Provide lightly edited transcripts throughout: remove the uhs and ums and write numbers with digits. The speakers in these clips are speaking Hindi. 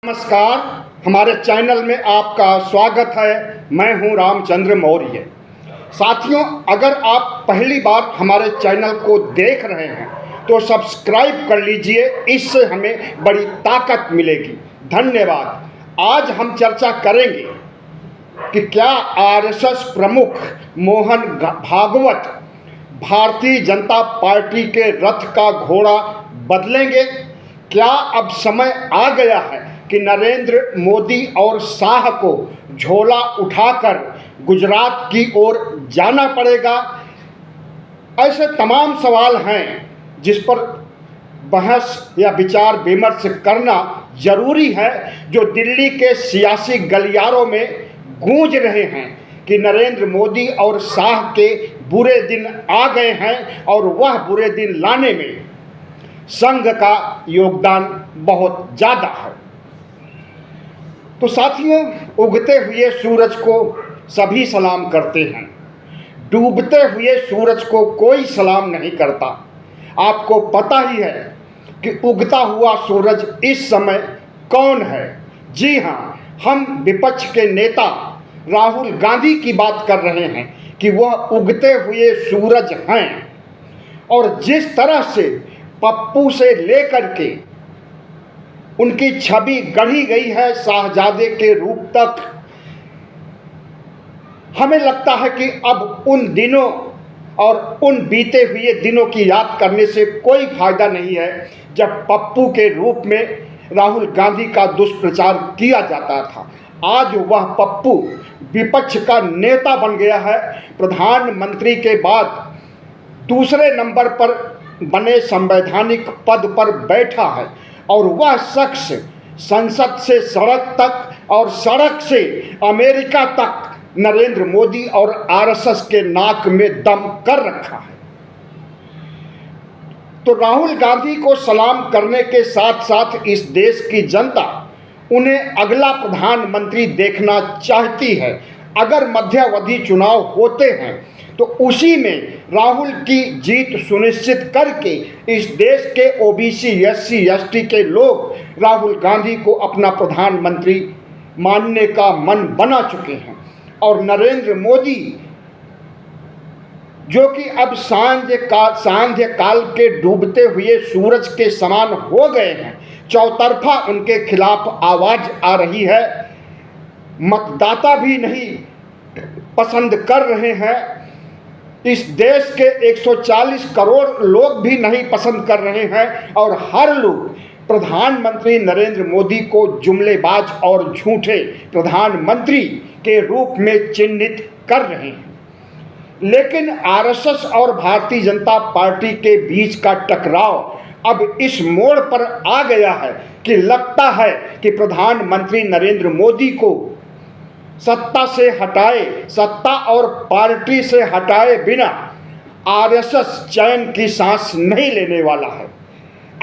नमस्कार, हमारे चैनल में आपका स्वागत है। मैं हूं रामचंद्र मौर्य। साथियों, अगर आप पहली बार हमारे चैनल को देख रहे हैं तो सब्सक्राइब कर लीजिए, इससे हमें बड़ी ताकत मिलेगी। धन्यवाद। आज हम चर्चा करेंगे कि क्या आरएसएस प्रमुख मोहन भागवत भारतीय जनता पार्टी के रथ का घोड़ा बदलेंगे। क्या अब समय आ गया है कि नरेंद्र मोदी और शाह को झोला उठाकर गुजरात की ओर जाना पड़ेगा। ऐसे तमाम सवाल हैं जिस पर बहस या विचार विमर्श करना जरूरी है, जो दिल्ली के सियासी गलियारों में गूंज रहे हैं कि नरेंद्र मोदी और शाह के बुरे दिन आ गए हैं और वह बुरे दिन लाने में संघ का योगदान बहुत ज़्यादा है। तो साथियों, उगते हुए सूरज को सभी सलाम करते हैं, डूबते हुए सूरज को कोई सलाम नहीं करता। आपको पता ही है कि उगता हुआ सूरज इस समय कौन है। जी हाँ, हम विपक्ष के नेता राहुल गांधी की बात कर रहे हैं कि वह उगते हुए सूरज हैं। और जिस तरह से पप्पू से लेकर के उनकी छवि गढ़ी गई है शाहजादे के रूप तक, हमें लगता है कि अब उन दिनों और उन बीते हुए दिनों की याद करने से कोई फायदा नहीं है जब पप्पू के रूप में राहुल गांधी का दुष्प्रचार किया जाता था। आज वह पप्पू विपक्ष का नेता बन गया है। प्रधानमंत्री के बाद दूसरे नंबर पर बने संवैधानिक पद पर बैठा है और वह शख्स संसद से सड़क तक और सड़क से अमेरिका तक नरेंद्र मोदी और आरएसएस के नाक में दम कर रखा है। तो राहुल गांधी को सलाम करने के साथ साथ इस देश की जनता उन्हें अगला प्रधानमंत्री देखना चाहती है। अगर मध्यावधि चुनाव होते हैं तो उसी में राहुल की जीत सुनिश्चित करके इस देश के ओबीसी एससी एसटी के लोग राहुल गांधी को अपना प्रधानमंत्री मानने का मन बना चुके हैं। और नरेंद्र मोदी, जो कि अब सांध्य काल के डूबते हुए सूरज के समान हो गए हैं, चौतरफा उनके खिलाफ आवाज आ रही है। मतदाता भी नहीं पसंद कर रहे हैं, इस देश के 140 करोड़ लोग भी नहीं पसंद कर रहे हैं और हर लोग प्रधानमंत्री नरेंद्र मोदी को जुमलेबाज और झूठे प्रधानमंत्री के रूप में चिन्हित कर रहे हैं। लेकिन आरएसएस और भारतीय जनता पार्टी के बीच का टकराव अब इस मोड़ पर आ गया है कि लगता है कि प्रधानमंत्री नरेंद्र मोदी को सत्ता से हटाए, सत्ता और पार्टी से हटाए बिना आरएसएस चैन की सांस नहीं लेने वाला है।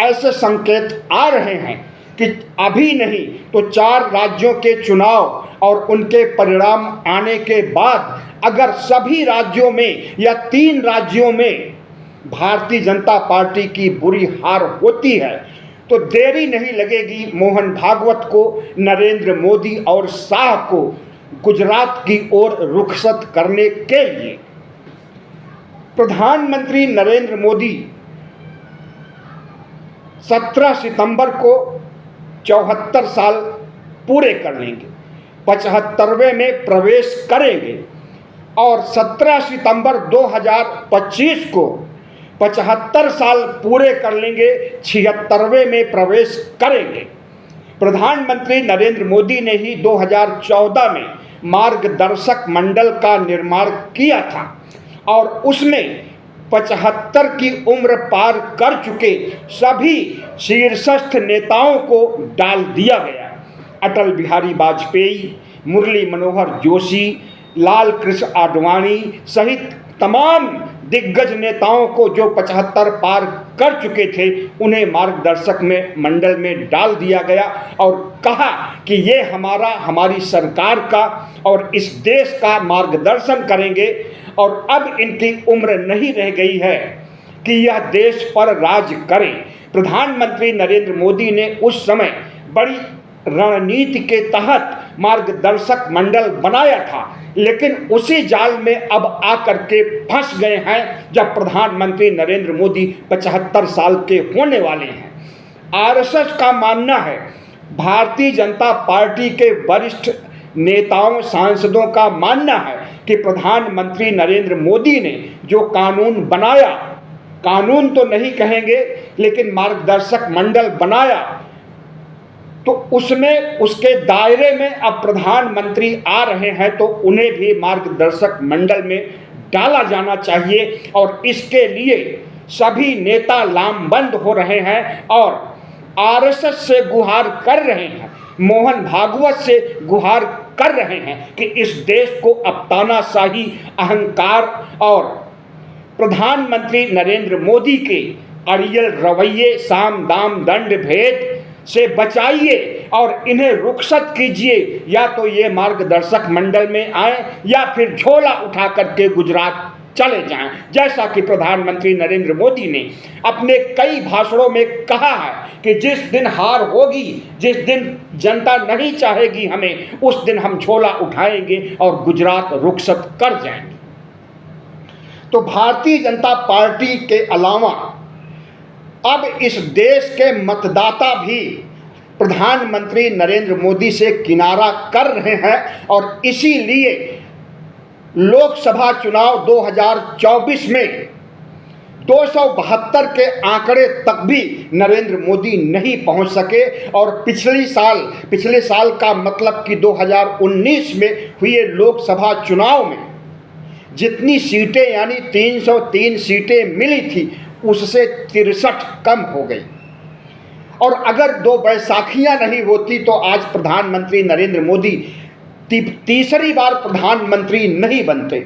ऐसे संकेत आ रहे हैं कि अभी नहीं तो 4 राज्यों के चुनाव और उनके परिणाम आने के बाद अगर सभी राज्यों में या 3 राज्यों में भारतीय जनता पार्टी की बुरी हार होती है तो देरी नहीं लगेगी मोहन भागवत को, नरेंद्र मोदी और शाह को गुजरात की ओर रुखसत करने के लिए। प्रधानमंत्री नरेंद्र मोदी 17 सितंबर को 74 साल पूरे कर लेंगे, 75वें में प्रवेश करेंगे और 17 सितंबर 2025 को 75 साल पूरे कर लेंगे, 76वें में प्रवेश करेंगे। प्रधानमंत्री नरेंद्र मोदी ने ही 2014 में मार्गदर्शक मंडल का निर्माण किया था और उसमें 75 की उम्र पार कर चुके सभी शीर्षस्थ नेताओं को डाल दिया गया। अटल बिहारी वाजपेयी, मुरली मनोहर जोशी, लाल कृष्ण आडवाणी सहित तमाम दिग्गज नेताओं को जो 75 पार कर चुके थे उन्हें मार्गदर्शक में मंडल में डाल दिया गया और कहा कि ये हमारी सरकार का और इस देश का मार्गदर्शन करेंगे और अब इनकी उम्र नहीं रह गई है कि यह देश पर राज करें। प्रधानमंत्री नरेंद्र मोदी ने उस समय बड़ी रणनीति के तहत मार्गदर्शक मंडल बनाया था, लेकिन उसी जाल में अब आकर के फंस गए हैं जब प्रधानमंत्री नरेंद्र मोदी 75 साल के होने वाले हैं। आरएसएस का मानना है, भारतीय जनता पार्टी के वरिष्ठ नेताओं सांसदों का मानना है कि प्रधानमंत्री नरेंद्र मोदी ने जो कानून बनाया, कानून तो नहीं कहेंगे लेकिन मार्गदर्शक मंडल बनाया, तो उसमें उसके दायरे में अब प्रधानमंत्री आ रहे हैं तो उन्हें भी मार्गदर्शक मंडल में डाला जाना चाहिए। और इसके लिए सभी नेता लामबंद हो रहे हैं और आरएसएस से गुहार कर रहे हैं, मोहन भागवत से गुहार कर रहे हैं कि इस देश को अब तानाशाही, अहंकार और प्रधानमंत्री नरेंद्र मोदी के अड़ियल रवैये, साम दाम दंड भेद से बचाइए और इन्हें रुखसत कीजिए। या तो ये मार्गदर्शक मंडल में आए या फिर झोला उठा करके गुजरात चले जाएं, जैसा कि प्रधानमंत्री नरेंद्र मोदी ने अपने कई भाषणों में कहा है कि जिस दिन हार होगी, जिस दिन जनता नहीं चाहेगी हमें, उस दिन हम झोला उठाएंगे और गुजरात रुखसत कर जाएंगे। तो भारतीय जनता पार्टी के अलावा अब इस देश के मतदाता भी प्रधानमंत्री नरेंद्र मोदी से किनारा कर रहे हैं और इसीलिए लोकसभा चुनाव 2024 में 272 के आंकड़े तक भी नरेंद्र मोदी नहीं पहुंच सके। और पिछले साल का मतलब कि 2019 में हुए लोकसभा चुनाव में जितनी सीटें यानी 303 सीटें मिली थी उससे 63 कम हो गई। और अगर 2 बैसाखियां नहीं होती तो आज प्रधानमंत्री नरेंद्र मोदी तीसरी बार प्रधानमंत्री नहीं बनते।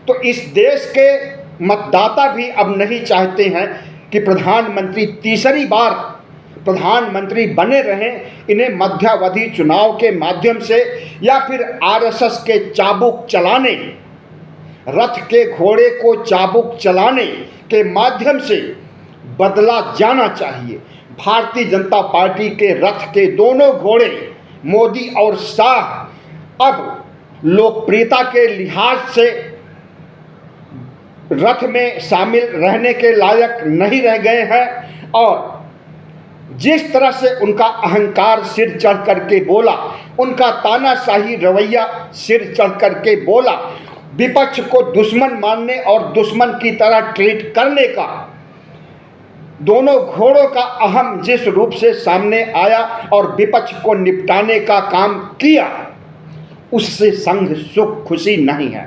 तो इस देश के मतदाता भी अब नहीं चाहते हैं कि प्रधानमंत्री तीसरी बार प्रधानमंत्री बने रहें। इन्हें मध्यावधि चुनाव के माध्यम से या फिर आरएसएस के चाबुक चलाने, रथ के घोड़े को चाबुक चलाने के माध्यम से बदला जाना चाहिए। भारतीय जनता पार्टी के रथ के दोनों घोड़े मोदी और शाह अब लोकप्रियता के लिहाज से रथ में शामिल रहने के लायक नहीं रह गए हैं। और जिस तरह से उनका अहंकार सिर चढ़ करके बोला, उनका तानाशाही रवैया सिर चढ़ करके बोला, विपक्ष को दुश्मन मानने और दुश्मन की तरह ट्रीट करने का दोनों घोड़ों का अहम जिस रूप से सामने आया और विपक्ष को निपटाने का काम किया, उससे संघ सुख खुशी नहीं है।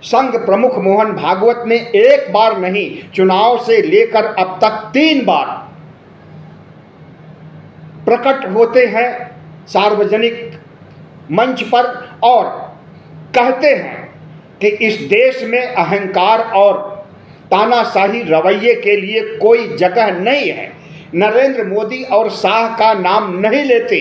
संघ प्रमुख मोहन भागवत ने एक बार नहीं, चुनाव से लेकर अब तक 3 बार प्रकट होते हैं सार्वजनिक मंच पर और कहते हैं कि इस देश में अहंकार और तानाशाही रवैये के लिए कोई जगह नहीं है। नरेंद्र मोदी और शाह का नाम नहीं लेते,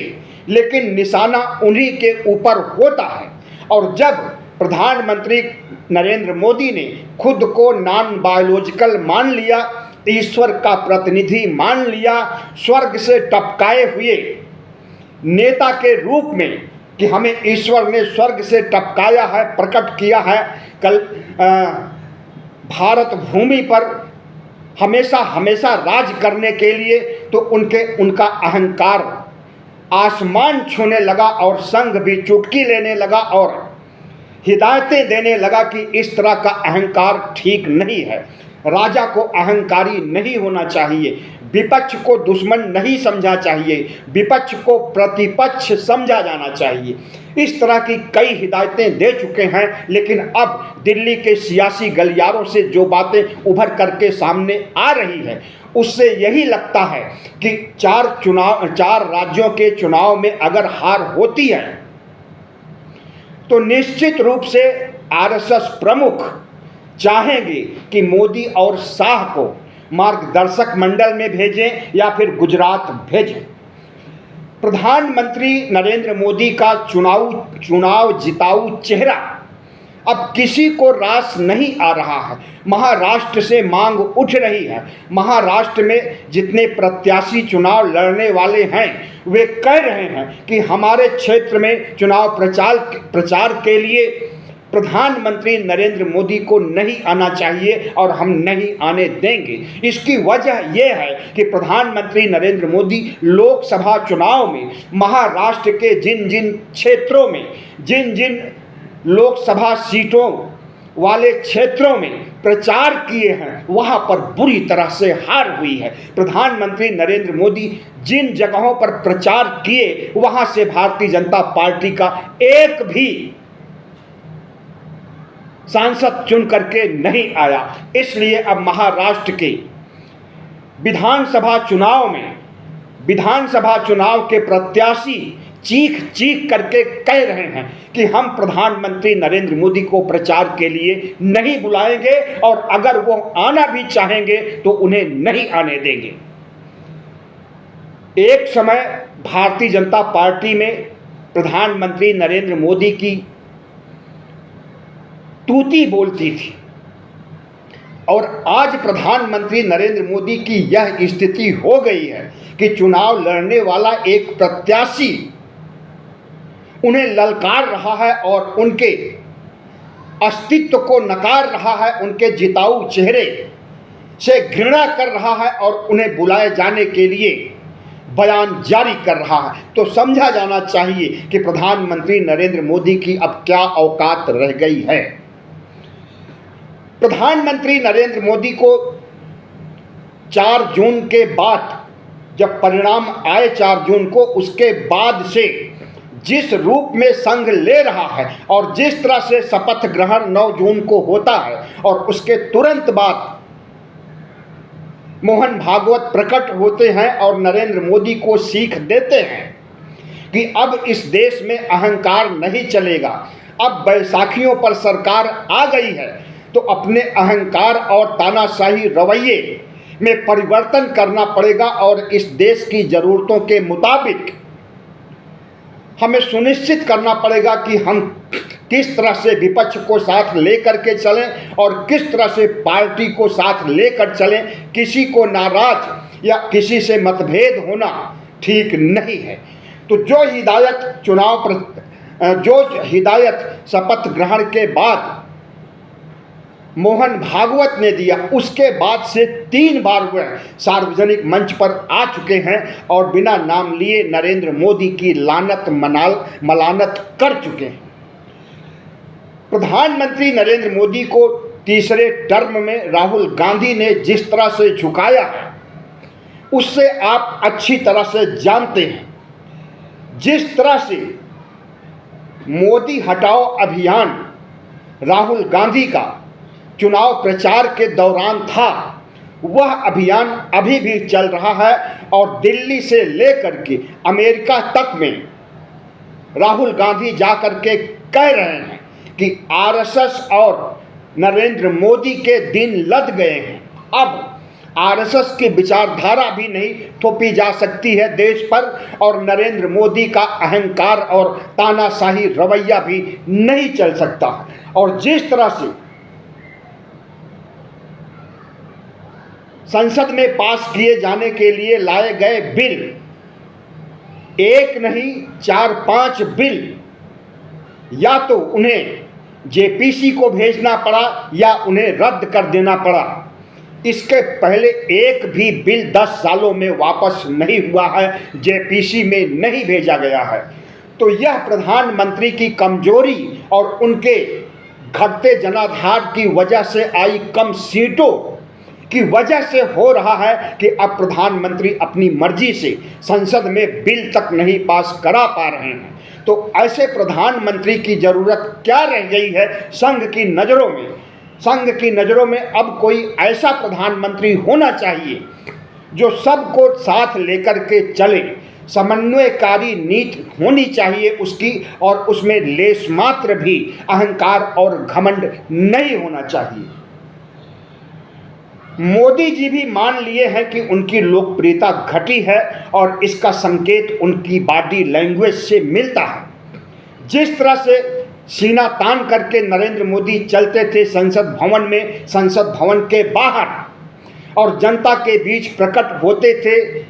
लेकिन निशाना उन्हीं के ऊपर होता है। और जब प्रधानमंत्री नरेंद्र मोदी ने खुद को नॉन बायोलॉजिकल मान लिया, ईश्वर का प्रतिनिधि मान लिया, स्वर्ग से टपकाए हुए नेता के रूप में कि हमें ईश्वर ने स्वर्ग से टपकाया है, प्रकट किया है, कल भारत भूमि पर हमेशा हमेशा राज करने के लिए, तो उनका अहंकार आसमान छूने लगा और संघ भी चुटकी लेने लगा और हिदायतें देने लगा कि इस तरह का अहंकार ठीक नहीं है। राजा को अहंकारी नहीं होना चाहिए, विपक्ष को दुश्मन नहीं समझा चाहिए, विपक्ष को प्रतिपक्ष समझा जाना चाहिए। इस तरह की कई हिदायतें दे चुके हैं, लेकिन अब दिल्ली के सियासी गलियारों से जो बातें उभर करके सामने आ रही है, उससे यही लगता है कि 4 राज्यों के चुनाव में अगर हार होती है तो निश्चित रूप से आरएसएस प्रमुख चाहेंगे कि मोदी और शाह को मार्गदर्शक मंडल में भेजें या फिर गुजरात भेजें। प्रधानमंत्री नरेंद्र मोदी का चुनाव जिताऊ चेहरा अब किसी को रास नहीं आ रहा है। महाराष्ट्र से मांग उठ रही है। महाराष्ट्र में जितने प्रत्याशी चुनाव लड़ने वाले हैं वे कह रहे हैं कि हमारे क्षेत्र में चुनाव प्रचार के लिए प्रधानमंत्री नरेंद्र मोदी को नहीं आना चाहिए और हम नहीं आने देंगे। इसकी वजह यह है कि प्रधानमंत्री नरेंद्र मोदी लोकसभा चुनाव में महाराष्ट्र के जिन जिन क्षेत्रों में, जिन जिन लोकसभा सीटों वाले क्षेत्रों में प्रचार किए हैं वहां पर बुरी तरह से हार हुई है। प्रधानमंत्री नरेंद्र मोदी जिन जगहों पर प्रचार किए वहां से भारतीय जनता पार्टी का एक भी सांसद चुन करके नहीं आया। इसलिए अब महाराष्ट्र के विधानसभा चुनाव के प्रत्याशी चीख चीख करके कह रहे हैं कि हम प्रधानमंत्री नरेंद्र मोदी को प्रचार के लिए नहीं बुलाएंगे और अगर वो आना भी चाहेंगे तो उन्हें नहीं आने देंगे। एक समय भारतीय जनता पार्टी में प्रधानमंत्री नरेंद्र मोदी की तूती बोलती थी और आज प्रधानमंत्री नरेंद्र मोदी की यह स्थिति हो गई है कि चुनाव लड़ने वाला एक प्रत्याशी उन्हें ललकार रहा है और उनके अस्तित्व को नकार रहा है, उनके जिताऊ चेहरे से घृणा कर रहा है और उन्हें बुलाए जाने के लिए बयान जारी कर रहा है। तो समझा जाना चाहिए कि प्रधानमंत्री नरेंद्र मोदी की अब क्या औकात रह गई है। प्रधानमंत्री नरेंद्र मोदी को 4 जून के बाद जब परिणाम आए 4 जून को, उसके बाद से जिस रूप में संघ ले रहा है और जिस तरह से शपथ ग्रहण 9 जून को होता है और उसके तुरंत बाद मोहन भागवत प्रकट होते हैं और नरेंद्र मोदी को सीख देते हैं कि अब इस देश में अहंकार नहीं चलेगा। अब बैसाखियों पर सरकार आ गई है तो अपने अहंकार और तानाशाही रवैये में परिवर्तन करना पड़ेगा और इस देश की ज़रूरतों के मुताबिक हमें सुनिश्चित करना पड़ेगा कि हम किस तरह से विपक्ष को साथ लेकर के चलें और किस तरह से पार्टी को साथ लेकर चलें। किसी को नाराज या किसी से मतभेद होना ठीक नहीं है। तो जो हिदायत शपथ ग्रहण के बाद मोहन भागवत ने दिया, उसके बाद से 3 बार वह सार्वजनिक मंच पर आ चुके हैं और बिना नाम लिए नरेंद्र मोदी की लानत मलानत कर चुके हैं। प्रधानमंत्री नरेंद्र मोदी को तीसरे टर्म में राहुल गांधी ने जिस तरह से झुकाया उससे आप अच्छी तरह से जानते हैं। जिस तरह से मोदी हटाओ अभियान राहुल गांधी का चुनाव प्रचार के दौरान था, वह अभियान अभी भी चल रहा है और दिल्ली से लेकर के अमेरिका तक में राहुल गांधी जाकर के कह रहे हैं कि आरएसएस और नरेंद्र मोदी के दिन लद गए हैं। अब आरएसएस की विचारधारा भी नहीं थोपी जा सकती है देश पर और नरेंद्र मोदी का अहंकार और तानाशाही रवैया भी नहीं चल सकता। और जिस तरह से संसद में पास किए जाने के लिए लाए गए बिल, एक नहीं 4-5 बिल, या तो उन्हें जेपीसी को भेजना पड़ा या उन्हें रद्द कर देना पड़ा। इसके पहले एक भी बिल 10 सालों में वापस नहीं हुआ है, जेपीसी में नहीं भेजा गया है। तो यह प्रधानमंत्री की कमजोरी और उनके घटते जनाधार की वजह से आई कम सीटों की वजह से हो रहा है कि अब प्रधानमंत्री अपनी मर्जी से संसद में बिल तक नहीं पास करा पा रहे हैं। तो ऐसे प्रधानमंत्री की ज़रूरत क्या रह गई है संघ की नज़रों में? संघ की नज़रों में अब कोई ऐसा प्रधानमंत्री होना चाहिए जो सबको साथ लेकर के चले। समन्वयकारी नीति होनी चाहिए उसकी और उसमें लेश मात्र भी अहंकार और घमंड नहीं होना चाहिए। मोदी जी भी मान लिए हैं कि उनकी लोकप्रियता घटी है और इसका संकेत उनकी बॉडी लैंग्वेज से मिलता है। जिस तरह से सीना तान करके नरेंद्र मोदी चलते थे संसद भवन में, संसद भवन के बाहर, और जनता के बीच प्रकट होते थे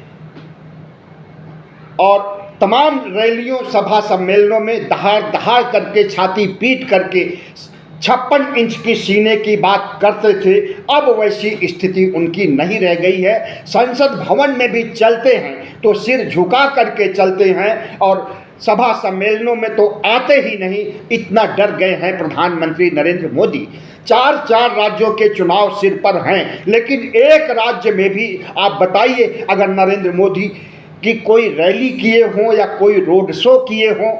और तमाम रैलियों, सभा सम्मेलनों में दहाड़ दहाड़ करके, छाती पीट करके 56 इंच की सीने की बात करते थे। अब वैसी स्थिति उनकी नहीं रह गई है। संसद भवन में भी चलते हैं तो सिर झुका करके चलते हैं और सभा सम्मेलनों में तो आते ही नहीं, इतना डर गए हैं प्रधानमंत्री नरेंद्र मोदी। 4 राज्यों के चुनाव सिर पर हैं, लेकिन एक राज्य में भी आप बताइए, अगर नरेंद्र मोदी की कोई रैली किए हों या कोई रोड शो किए हों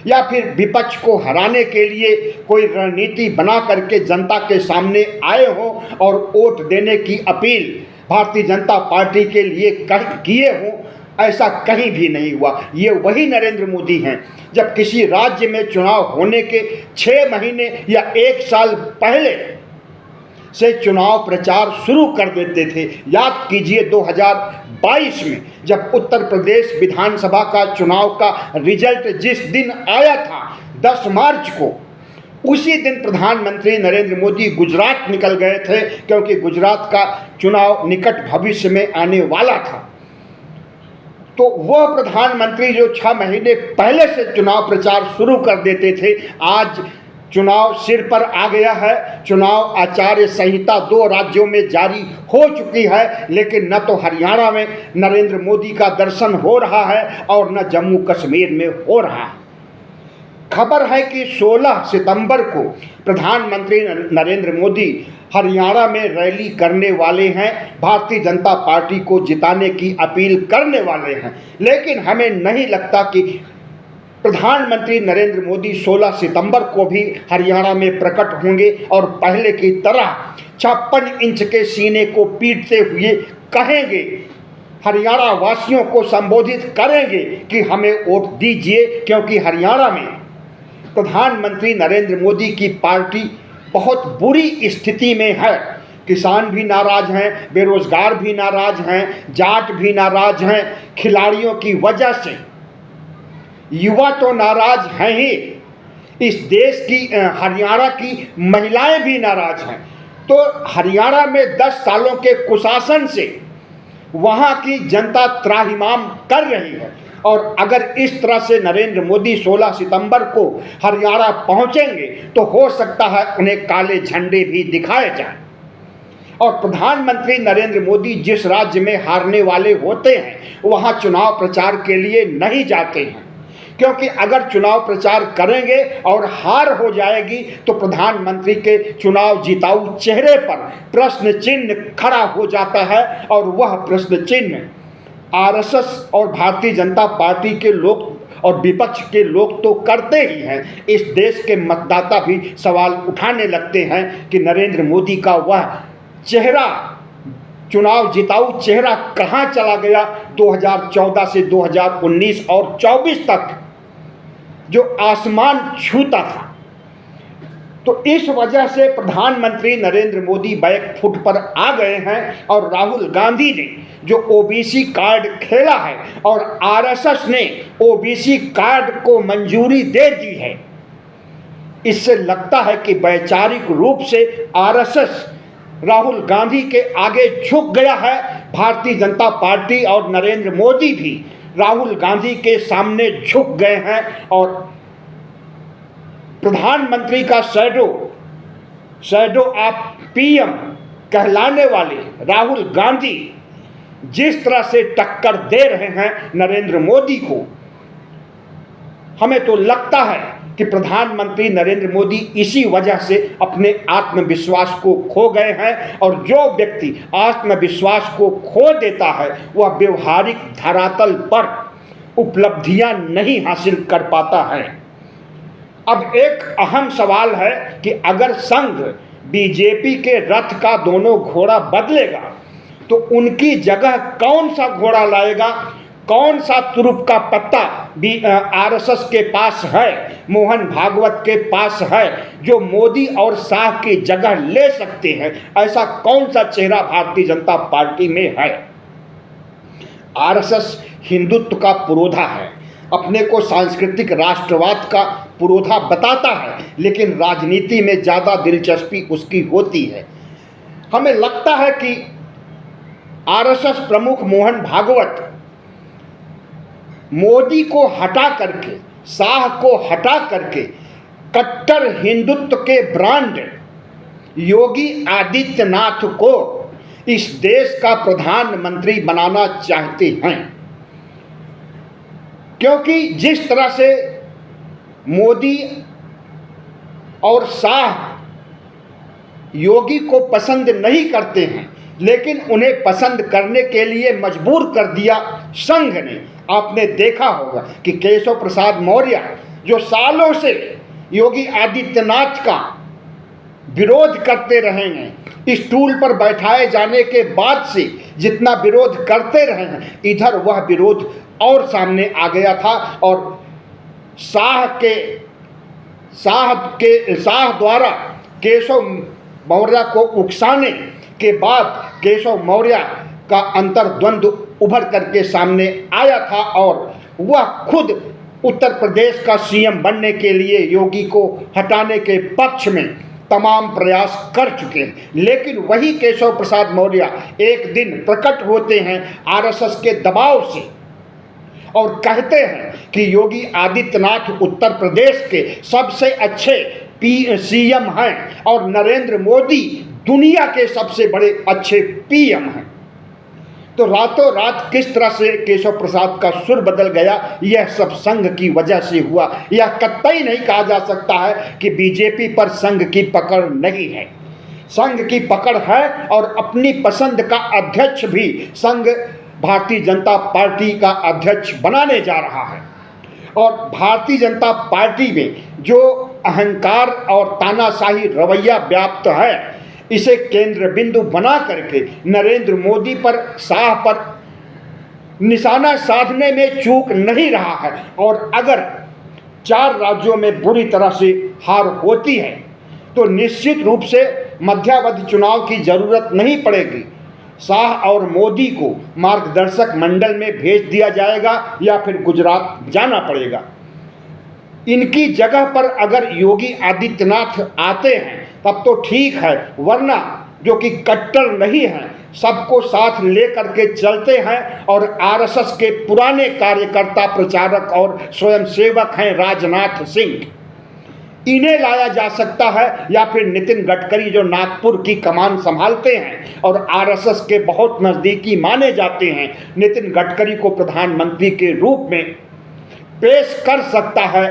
या फिर विपक्ष को हराने के लिए कोई रणनीति बना करके जनता के सामने आए हों और वोट देने की अपील भारतीय जनता पार्टी के लिए किए हों, ऐसा कहीं भी नहीं हुआ। ये वही नरेंद्र मोदी हैं जब किसी राज्य में चुनाव होने के 6 महीने या 1 साल पहले से चुनाव प्रचार शुरू कर देते थे। याद कीजिए 2022 में जब उत्तर प्रदेश विधानसभा का चुनाव का रिजल्ट जिस दिन आया था 10 मार्च को, उसी दिन प्रधानमंत्री नरेंद्र मोदी गुजरात निकल गए थे, क्योंकि गुजरात का चुनाव निकट भविष्य में आने वाला था। तो वह प्रधानमंत्री जो 6 महीने पहले से चुनाव प्रचार शुरू कर देते थे, आज चुनाव सिर पर आ गया है। चुनाव आचार संहिता 2 राज्यों में जारी हो चुकी है, लेकिन न तो हरियाणा में नरेंद्र मोदी का दर्शन हो रहा है और न जम्मू कश्मीर में हो रहा है। खबर है कि 16 सितंबर को प्रधानमंत्री नरेंद्र मोदी हरियाणा में रैली करने वाले हैं, भारतीय जनता पार्टी को जिताने की अपील करने वाले हैं। लेकिन हमें नहीं लगता कि प्रधानमंत्री नरेंद्र मोदी 16 सितंबर को भी हरियाणा में प्रकट होंगे और पहले की तरह 56 इंच के सीने को पीटते हुए कहेंगे, हरियाणा वासियों को संबोधित करेंगे कि हमें वोट दीजिए, क्योंकि हरियाणा में प्रधानमंत्री नरेंद्र मोदी की पार्टी बहुत बुरी स्थिति में है। किसान भी नाराज हैं, बेरोजगार भी नाराज हैं, जाट भी नाराज हैं, खिलाड़ियों की वजह से युवा तो नाराज हैं ही, इस देश की हरियाणा की महिलाएं भी नाराज हैं। तो हरियाणा में 10 सालों के कुशासन से वहां की जनता त्राहिमाम कर रही है, और अगर इस तरह से नरेंद्र मोदी 16 सितंबर को हरियाणा पहुंचेंगे तो हो सकता है उन्हें काले झंडे भी दिखाए जाएं। और प्रधानमंत्री नरेंद्र मोदी जिस राज्य में हारने वाले होते हैं वहां चुनाव प्रचार के लिए नहीं जाते हैं, क्योंकि अगर चुनाव प्रचार करेंगे और हार हो जाएगी तो प्रधानमंत्री के चुनाव जिताऊ चेहरे पर प्रश्न चिन्ह खड़ा हो जाता है, और वह प्रश्न चिन्ह आरएसएस और भारतीय जनता पार्टी के लोग और विपक्ष के लोग तो करते ही हैं। इस देश के मतदाता भी सवाल उठाने लगते हैं कि नरेंद्र मोदी का वह चेहरा, चुनाव जिताऊ चेहरा कहाँ चला गया। 2014 से 2019 और 24 तक जो आसमान छूता था। तो इस वजह से प्रधानमंत्री नरेंद्र मोदी बैक फुट पर आ गए हैं, और राहुल गांधी ने जो ओबीसी कार्ड खेला है और आरएसएस ने ओबीसी कार्ड को मंजूरी दे दी है, इससे लगता है कि वैचारिक रूप से आरएसएस राहुल गांधी के आगे झुक गया है। भारतीय जनता पार्टी और नरेंद्र मोदी भी राहुल गांधी के सामने झुक गए हैं, और प्रधानमंत्री का शैडो ऑफ पीएम कहलाने वाले राहुल गांधी जिस तरह से टक्कर दे रहे हैं नरेंद्र मोदी को, हमें तो लगता है कि प्रधानमंत्री नरेंद्र मोदी इसी वजह से अपने आत्मविश्वास को खो गए हैं, और जो व्यक्ति आत्मविश्वास को खो देता है वह व्यवहारिक धरातल पर उपलब्धियां नहीं हासिल कर पाता है। अब एक अहम सवाल है कि अगर संघ बीजेपी के रथ का दोनों घोड़ा बदलेगा तो उनकी जगह कौन सा घोड़ा लाएगा, कौन सा तुरुप का पत्ता भी आरएसएस के पास है, मोहन भागवत के पास है, जो मोदी और शाह की जगह ले सकते हैं। ऐसा कौन सा चेहरा भारतीय जनता पार्टी में है। आरएसएस हिंदुत्व का पुरोधा है, अपने को सांस्कृतिक राष्ट्रवाद का पुरोधा बताता है, लेकिन राजनीति में ज़्यादा दिलचस्पी उसकी होती है। हमें लगता है कि आरएसएस प्रमुख मोहन भागवत मोदी को हटा करके, शाह को हटा करके कट्टर हिंदुत्व के ब्रांड योगी आदित्यनाथ को इस देश का प्रधानमंत्री बनाना चाहते हैं, क्योंकि जिस तरह से मोदी और शाह योगी को पसंद नहीं करते हैं, लेकिन उन्हें पसंद करने के लिए मजबूर कर दिया संघ ने। आपने देखा होगा कि केशव प्रसाद मौर्य जो सालों से योगी आदित्यनाथ का विरोध करते रहे हैं, स्टूल पर बैठाए जाने के बाद से जितना विरोध करते रहे हैं, इधर वह विरोध और सामने आ गया था और शाह द्वारा केशव मौर्य को उकसाने के बाद केशव मौर्य का अंतर्द्वंद्व उभर करके सामने आया था और वह खुद उत्तर प्रदेश का सीएम बनने के लिए योगी को हटाने के पक्ष में तमाम प्रयास कर चुके हैं। लेकिन वही केशव प्रसाद मौर्य एक दिन प्रकट होते हैं आरएसएस के दबाव से और कहते हैं कि योगी आदित्यनाथ उत्तर प्रदेश के सबसे अच्छे सीएम हैं और नरेंद्र मोदी दुनिया के सबसे बड़े अच्छे पीएम हैं। तो रातों रात किस तरह से केशव प्रसाद का सुर बदल गया, यह सब संघ की वजह से हुआ। यह कतई नहीं कहा जा सकता है कि बीजेपी पर संघ की पकड़ नहीं है। संघ की पकड़ है और अपनी पसंद का अध्यक्ष भी संघ भारतीय जनता पार्टी का अध्यक्ष बनाने जा रहा है। और भारतीय जनता पार्टी में जो अहंकार और तानाशाही रवैया व्याप्त है, इसे केंद्र बिंदु बना करके नरेंद्र मोदी पर, शाह पर निशाना साधने में चूक नहीं रहा है। और अगर 4 राज्यों में बुरी तरह से हार होती है तो निश्चित रूप से मध्यावधि चुनाव की जरूरत नहीं पड़ेगी। शाह और मोदी को मार्गदर्शक मंडल में भेज दिया जाएगा या फिर गुजरात जाना पड़ेगा। इनकी जगह पर अगर योगी आदित्यनाथ आते हैं तब तो ठीक है, वरना जो कि कट्टर नहीं हैं, सबको साथ लेकर के चलते हैं और आरएसएस के पुराने कार्यकर्ता, प्रचारक और स्वयंसेवक हैं राजनाथ सिंह, इन्हें लाया जा सकता है, या फिर नितिन गडकरी जो नागपुर की कमान संभालते हैं और आरएसएस के बहुत नज़दीकी माने जाते हैं, नितिन गडकरी को प्रधानमंत्री के रूप में पेश कर सकता है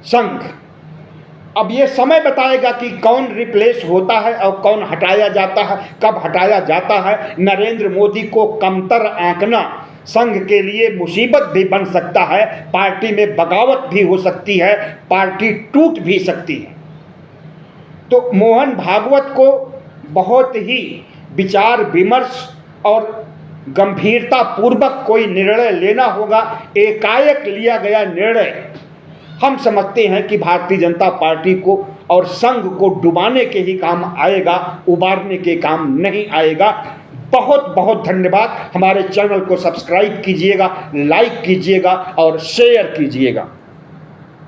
संघ। अब ये समय बताएगा कि कौन रिप्लेस होता है और कौन हटाया जाता है, कब हटाया जाता है। नरेंद्र मोदी को कमतर आंकना संघ के लिए मुसीबत भी बन सकता है, पार्टी में बगावत भी हो सकती है, पार्टी टूट भी सकती है। तो मोहन भागवत को बहुत ही विचार विमर्श और गंभीरता पूर्वक कोई निर्णय लेना होगा। एकाएक लिया गया निर्णय हम समझते हैं कि भारतीय जनता पार्टी को और संघ को डुबाने के ही काम आएगा, उबारने के काम नहीं आएगा। बहुत बहुत धन्यवाद। हमारे चैनल को सब्सक्राइब कीजिएगा, लाइक कीजिएगा और शेयर कीजिएगा।